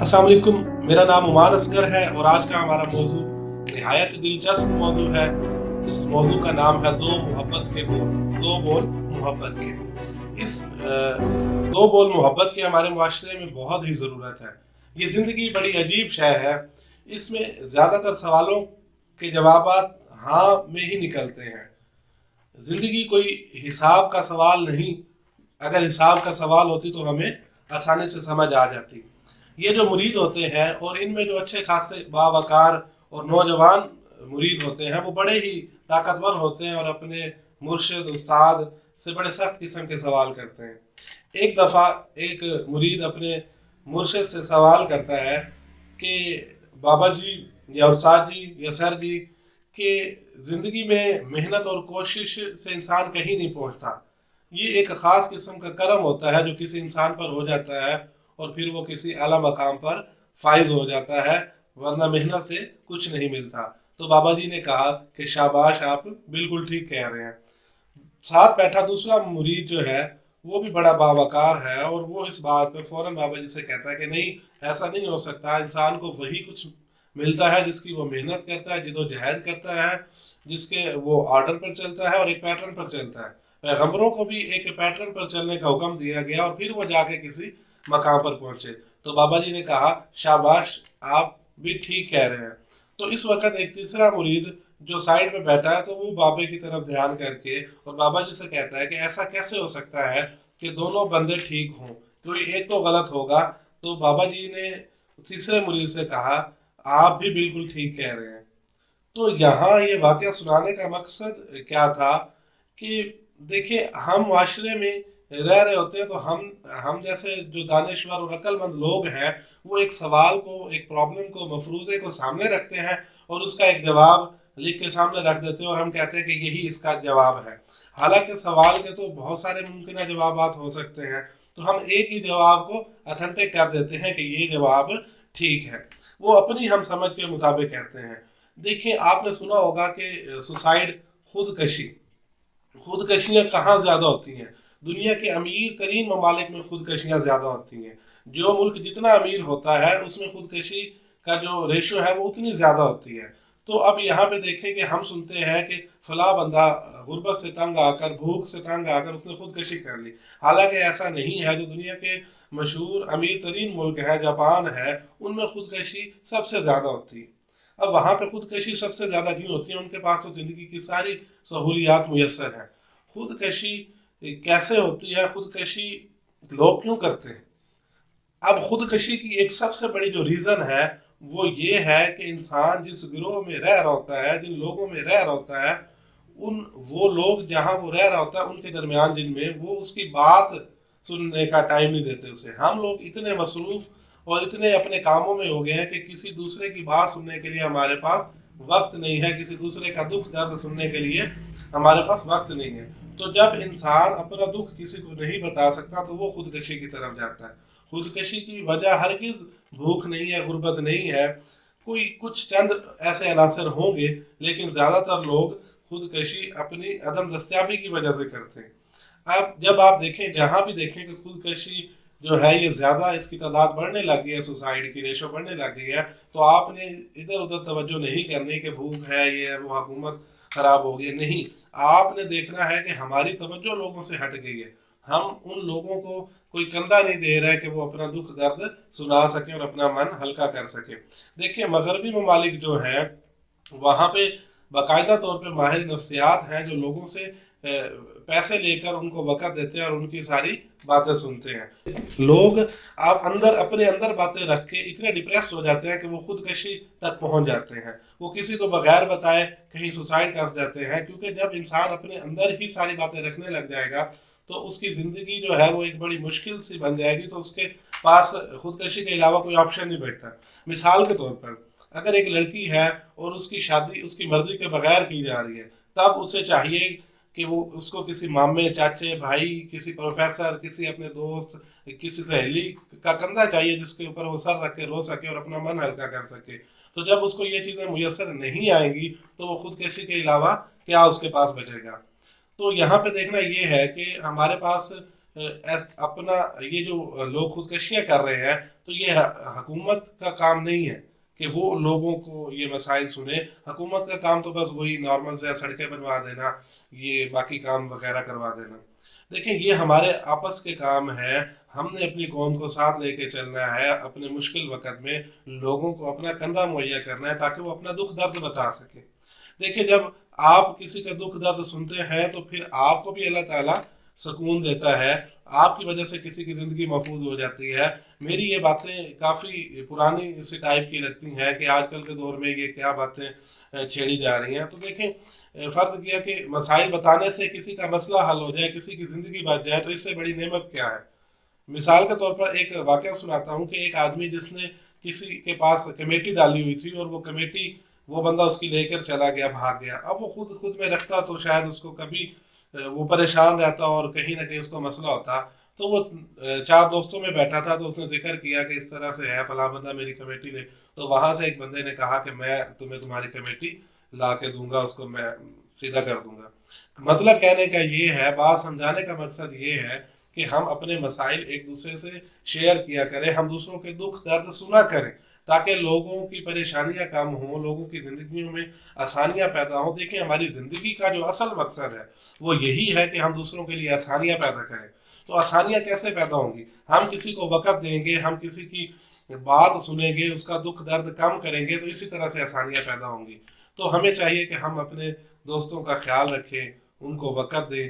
अस्सलाम वालेकुम। मेरा नाम उमार असगर है और आज का हमारा मौजू निहायत दिलचस्प मौजू है। इस मौजू का नाम है दो मोहब्बत के बोल। दो बोल मोहब्बत के। इस दो बोल मोहब्बत के हमारे माशरे में बहुत ही ज़रूरत है। ये ज़िंदगी बड़ी अजीब शय है। इसमें ज़्यादातर सवालों के जवाबात हाँ में ही निकलते हैं। ज़िंदगी कोई हिसाब का सवाल नहीं। अगर हिसाब का सवाल होती तो हमें आसानी से समझ आ जाती। ये जो मुरीद होते हैं और इनमें जो अच्छे खासे बावकार और नौजवान मुरीद होते हैं वो बड़े ही ताकतवर होते हैं और अपने मुर्शिद उस्ताद से बड़े सख्त किस्म के सवाल करते हैं। एक दफ़ा एक मुरीद अपने मुर्शिद से सवाल करता है कि बाबा जी या उस्ताद जी या सर जी कि ज़िंदगी में मेहनत और कोशिश से इंसान कहीं नहीं पहुंचता। ये एक ख़ास किस्म का करम होता है जो किसी इंसान पर हो जाता है और फिर वो किसी आला मकाम पर फाइज हो जाता है, वरना मेहनत से कुछ नहीं मिलता। तो बाबा जी ने कहा कि शाबाश, आप बिल्कुल ठीक कह रहे हैं। साथ बैठा दूसरा मुरीद जो है वो भी बड़ा बावकार है और वो इस बात पर फौरन बाबा जी से कहता है कि नहीं, ऐसा नहीं हो सकता। इंसान को वही कुछ मिलता है जिसकी वो मेहनत करता है, जिदोजहद करता है, जिसके वो ऑर्डर पर चलता है और एक पैटर्न पर चलता है। पैगंबरों को भी एक पैटर्न पर चलने का हुक्म दिया गया और फिर वो जाके किसी मकाम पर पहुंचे। तो बाबा जी ने कहा शाबाश, आप भी ठीक कह रहे हैं। तो इस वक्त एक तीसरा मुरीद जो साइड पे बैठा है तो वो बाबे की तरफ ध्यान करके और बाबा जी से कहता है कि ऐसा कैसे हो सकता है कि दोनों बंदे ठीक हों, कोई एक तो गलत होगा। तो बाबा जी ने तीसरे मुरीद से कहा आप भी बिल्कुल ठीक कह रहे हैं। तो यहाँ ये वाकया सुनाने का मकसद क्या था कि देखिए, हम माशरे में रह रहे होते हैं तो हम जैसे जो दानिश्वर और अक्लमंद लोग हैं वो एक सवाल को, एक प्रॉब्लम को, मफरूज़े को सामने रखते हैं और उसका एक जवाब लिख के सामने रख देते हैं और हम कहते हैं कि यही इसका जवाब है। हालांकि सवाल के तो बहुत सारे मुमकिन जवाबात हो सकते हैं, तो हम एक ही जवाब को अथेंटिक कर देते हैं कि ये जवाब ठीक है। वो अपनी हम समझ के मुताबिक कहते हैं। देखिए, आपने सुना होगा कि सुसाइड, खुदकशी, खुदकशियाँ कहाँ ज़्यादा होती हैं? दुनिया के अमीर तरीन ममालिक में खुदकशियाँ ज़्यादा होती हैं। जो मुल्क जितना अमीर होता है उसमें खुदकशी का जो रेशो है वो उतनी ज़्यादा होती है। तो अब यहाँ पे देखें कि हम सुनते हैं कि फला बंदा गुर्बत से तंग आकर, भूख से तंग आकर उसने खुदकशी कर ली। हालांकि ऐसा नहीं है। जो दुनिया के मशहूर अमीर तरीन मुल्क है, जापान है, उनमें खुदकशी सबसे ज़्यादा होती है। अब वहाँ पे खुदकशी सबसे ज़्यादा क्यों होती है? उनके पास तो ज़िंदगी की सारी सहूलियात मुयसर हैं। खुदकशी कैसे होती है? खुदकशी लोग क्यों करते हैं? अब खुदकशी की एक सबसे बड़ी जो रीज़न है वो ये है कि इंसान जिस गिरोह में रह रहा होता है, जिन लोगों में रह रहा होता है, उन वो लोग जहाँ वो रह रहा होता है उनके दरमियान जिनमें वो उसकी बात सुनने का टाइम नहीं देते उसे। हम लोग इतने मसरूफ़ और इतने अपने कामों में हो गए हैं कि किसी दूसरे की बात सुनने के लिए हमारे पास वक्त नहीं है, किसी दूसरे का दुख दर्द सुनने के लिए हमारे पास वक्त नहीं है। तो जब इंसान अपना दुख किसी को नहीं बता सकता तो वो खुदकशी की तरफ जाता है। खुदकशी की वजह हरगिज़ भूख नहीं है, गुर्बत नहीं है। कोई कुछ चंद ऐसे अनासर होंगे, लेकिन ज़्यादातर लोग खुदकशी अपनी अदम दस्तियाबी की वजह से करते हैं। अब जब आप देखें, जहाँ भी देखें कि खुदकशी जो है ये ज़्यादा, इसकी तादाद बढ़ने लग गई है, सुसाइड की रेशो बढ़ने लग गई है, तो आपने इधर उधर तवज्जो नहीं करनी कि भूख है, ये है, वो हुकूमत ख़राब हो गई है। नहीं, आपने देखना है कि हमारी तवज्जो लोगों से हट गई है। हम उन लोगों को कोई कंधा नहीं दे रहा है कि वो अपना दुख दर्द सुना सकें और अपना मन हल्का कर सकें। देखिए, मगरबी ममालिक जो हैं वहाँ पे बाकायदा तौर पे माहिर नफ्सियात हैं जो लोगों से पैसे लेकर उनको वक़्त देते हैं और उनकी सारी बातें सुनते हैं। लोग आप अंदर अपने अंदर बातें रख के इतने डिप्रेस्ड हो जाते हैं कि वो खुदकशी तक पहुंच जाते हैं। वो किसी को बगैर बताए कहीं सुसाइड कर जाते हैं, क्योंकि जब इंसान अपने अंदर ही सारी बातें रखने लग जाएगा तो उसकी ज़िंदगी जो है वो एक बड़ी मुश्किल सी बन जाएगी। तो उसके पास खुदकशी के अलावा कोई ऑप्शन नहीं बचता। मिसाल के तौर पर, अगर एक लड़की है और उसकी शादी उसकी मर्जी के बगैर की जा रही है, तब उसे चाहिए कि वो उसको किसी मामे, चाचे, भाई, किसी प्रोफेसर, किसी अपने दोस्त, किसी सहेली का कंधा चाहिए जिसके ऊपर वो सर रख के रो सके और अपना मन हल्का कर सके। तो जब उसको ये चीज़ें मुयसर नहीं आएंगी तो वो खुदकशी के अलावा क्या उसके पास बचेगा? तो यहाँ पे देखना ये है कि हमारे पास اپنا یہ جو لوگ خودکشیاں کر رہے ہیں تو یہ حکومت کا کام نہیں ہے کہ وہ لوگوں کو یہ مسائل سنے. حکومت کا کام تو بس وہی نارمل سے سڑکیں بنوا دینا, یہ باقی کام وغیرہ کروا دینا. دیکھیں یہ ہمارے آپس کے کام ہے, ہم نے اپنی قوم کو ساتھ لے کے چلنا ہے, اپنے مشکل وقت میں لوگوں کو اپنا کندھا مہیا کرنا ہے تاکہ وہ اپنا دکھ درد بتا سکیں. دیکھیں جب آپ کسی کا دکھ درد سنتے ہیں تو پھر آپ کو بھی اللہ تعالیٰ سکون دیتا ہے, آپ کی وجہ سے کسی کی زندگی محفوظ ہو جاتی ہے. میری یہ باتیں کافی پرانی سی ٹائپ کی لگتی ہیں کہ آج کل کے دور میں یہ کیا باتیں چھیڑی جا رہی ہیں. تو دیکھیں فرض کیا کہ مسائل بتانے سے کسی کا مسئلہ حل ہو جائے, کسی کی زندگی بچ جائے, تو اس سے بڑی نعمت کیا ہے. مثال کے طور پر ایک واقعہ سناتا ہوں کہ ایک آدمی جس نے کسی کے پاس کمیٹی ڈالی ہوئی تھی اور وہ کمیٹی وہ بندہ اس کی لے کر چلا گیا, بھاگ گیا. اب وہ خود میں رکھتا تو شاید اس کو کبھی وہ پریشان رہتا اور کہیں نہ کہیں اس کو مسئلہ ہوتا. تو وہ 4 دوستوں میں بیٹھا تھا تو اس نے ذکر کیا کہ اس طرح سے ہے فلاں بندہ میری کمیٹی نے. تو وہاں سے ایک بندے نے کہا کہ میں تمہیں تمہاری کمیٹی لا کے دوں گا, اس کو میں سیدھا کر دوں گا. مطلب کہنے کا یہ ہے, بات سمجھانے کا مقصد یہ ہے کہ ہم اپنے مسائل ایک دوسرے سے شیئر کیا کریں, ہم دوسروں کے دکھ درد سنا کریں تاکہ لوگوں کی پریشانیاں کم ہوں, لوگوں کی زندگیوں میں آسانیاں پیدا ہوں. دیکھیں ہماری زندگی کا جو اصل مقصد ہے وہ یہی ہے کہ ہم دوسروں کے لیے آسانیاں پیدا کریں. تو آسانیاں کیسے پیدا ہوں گی؟ ہم کسی کو وقت دیں گے, ہم کسی کی بات سنیں گے, اس کا دکھ درد کم کریں گے, تو اسی طرح سے آسانیاں پیدا ہوں گی. تو ہمیں چاہیے کہ ہم اپنے دوستوں کا خیال رکھیں, ان کو وقت دیں.